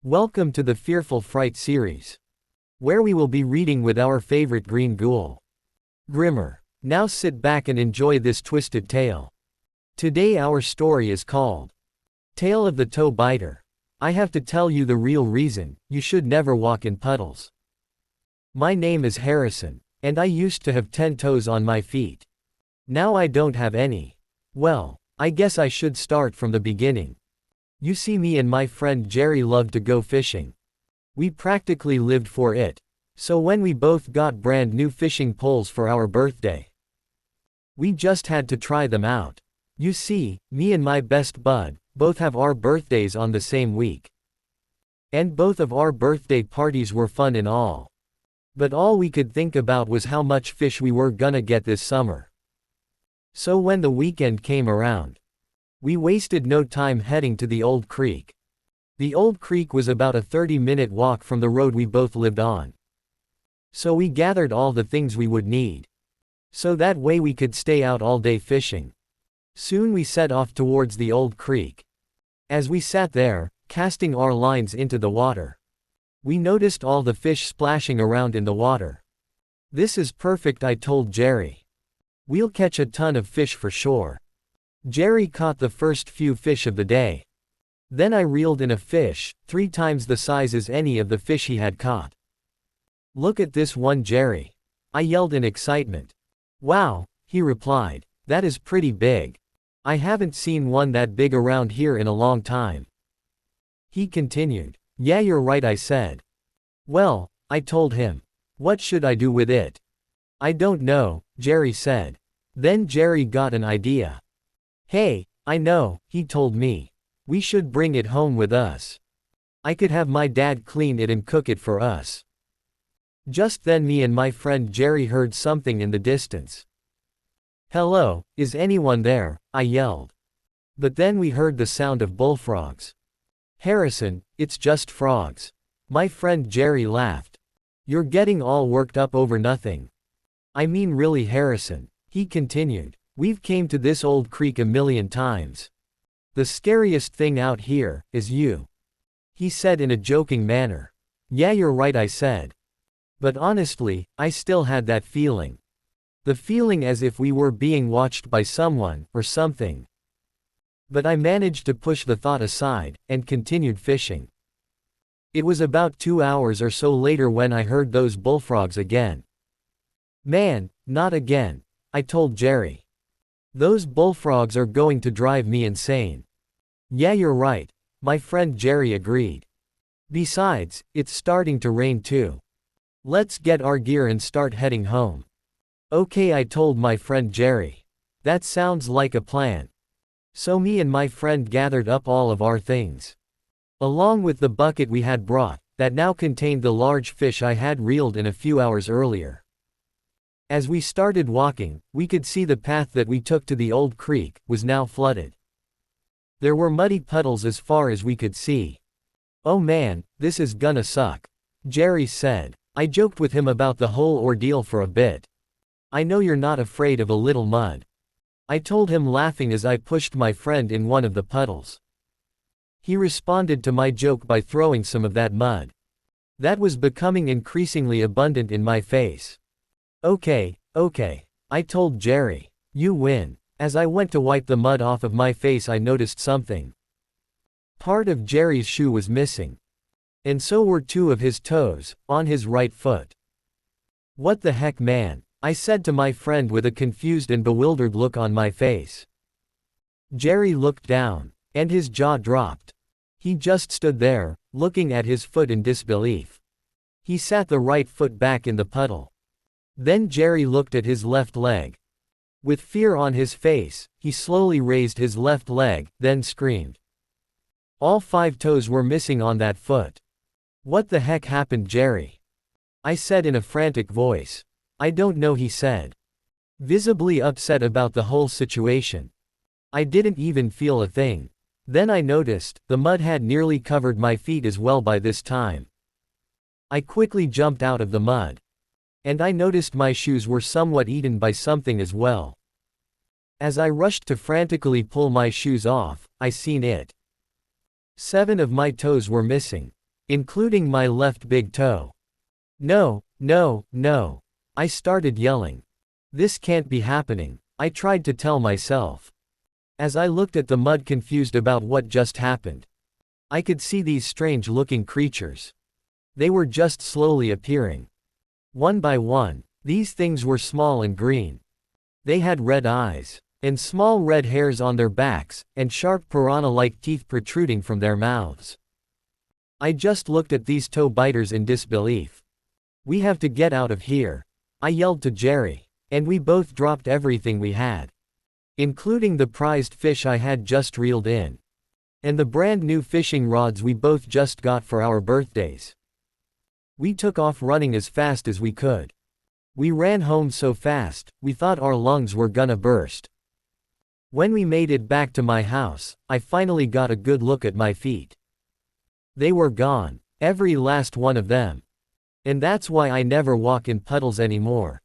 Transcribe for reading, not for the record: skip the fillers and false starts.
Welcome to the Fearful Fright series, where we will be reading with our favorite green ghoul, Grimmer. Now sit back and enjoy this twisted tale. Today our story is called Tale of the Toe Biter. I have to tell you the real reason you should never walk in puddles. My name is Harrison, and I used to have 10 toes on my feet. Now I don't have any. Well, I guess I should start from the beginning. You see, me and my friend Jerry loved to go fishing. We practically lived for it. So when we both got brand new fishing poles for our birthday, we just had to try them out. You see, me and my best bud both have our birthdays on the same week. And both of our birthday parties were fun and all. But all we could think about was how much fish we were gonna get this summer. So when the weekend came around, we wasted no time heading to the old creek. The old creek was about a 30-minute walk from the road we both lived on. So we gathered all the things we would need, so that way we could stay out all day fishing. Soon we set off towards the old creek. As we sat there, casting our lines into the water, we noticed all the fish splashing around in the water. This is perfect, I told Jerry. We'll catch a ton of fish for sure. Jerry caught the first few fish of the day. Then I reeled in a fish, 3 times the size as any of the fish he had caught. Look at this one, Jerry, I yelled in excitement. Wow, he replied, that is pretty big. I haven't seen one that big around here in a long time. He continued. Yeah, you're right, I said. Well, I told him. What should I do with it? I don't know, Jerry said. Then Jerry got an idea. Hey, I know, he told me. We should bring it home with us. I could have my dad clean it and cook it for us. Just then me and my friend Jerry heard something in the distance. Hello, is anyone there? I yelled. But then we heard the sound of bullfrogs. Harrison, it's just frogs. My friend Jerry laughed. You're getting all worked up over nothing. I mean, really, Harrison, he continued. We've came to this old creek a million times. The scariest thing out here is you, he said in a joking manner. Yeah, you're right, I said. But honestly, I still had that feeling. The feeling as if we were being watched by someone, or something. But I managed to push the thought aside, and continued fishing. It was about 2 hours or so later when I heard those bullfrogs again. Man, not again, I told Jerry. Those bullfrogs are going to drive me insane. Yeah, you're right, my friend Jerry agreed. Besides, it's starting to rain too. Let's get our gear and start heading home. Okay, I told my friend Jerry. That sounds like a plan. So me and my friend gathered up all of our things, along with the bucket we had brought, that now contained the large fish I had reeled in a few hours earlier. As we started walking, we could see the path that we took to the old creek was now flooded. There were muddy puddles as far as we could see. Oh man, this is gonna suck, Jerry said. I joked with him about the whole ordeal for a bit. I know you're not afraid of a little mud, I told him, laughing as I pushed my friend in one of the puddles. He responded to my joke by throwing some of that mud that was becoming increasingly abundant in my face. Okay, I told Jerry. You win. As I went to wipe the mud off of my face, I noticed something. Part of Jerry's shoe was missing. And so were 2 of his toes, on his right foot. What the heck, man? I said to my friend with a confused and bewildered look on my face. Jerry looked down, and his jaw dropped. He just stood there, looking at his foot in disbelief. He sat the right foot back in the puddle. Then Jerry looked at his left leg. With fear on his face, he slowly raised his left leg, then screamed. All 5 toes were missing on that foot. What the heck happened, Jerry? I said in a frantic voice. I don't know, he said, visibly upset about the whole situation. I didn't even feel a thing. Then I noticed, the mud had nearly covered my feet as well by this time. I quickly jumped out of the mud. And I noticed my shoes were somewhat eaten by something as well. As I rushed to frantically pull my shoes off, I seen it. 7 of my toes were missing. including my left big toe. No, no, no. I started yelling. This can't be happening, I tried to tell myself. As I looked at the mud confused about what just happened, I could see these strange-looking creatures. They were just slowly appearing. One by one, these things were small and green. They had red eyes, and small red hairs on their backs, and sharp piranha-like teeth protruding from their mouths. I just looked at these toe biters in disbelief. We have to get out of here, I yelled to Jerry, and we both dropped everything we had, including the prized fish I had just reeled in, and the brand new fishing rods we both just got for our birthdays. We took off running as fast as we could. We ran home so fast, we thought our lungs were gonna burst. When we made it back to my house, I finally got a good look at my feet. They were gone, every last one of them. And that's why I never walk in puddles anymore.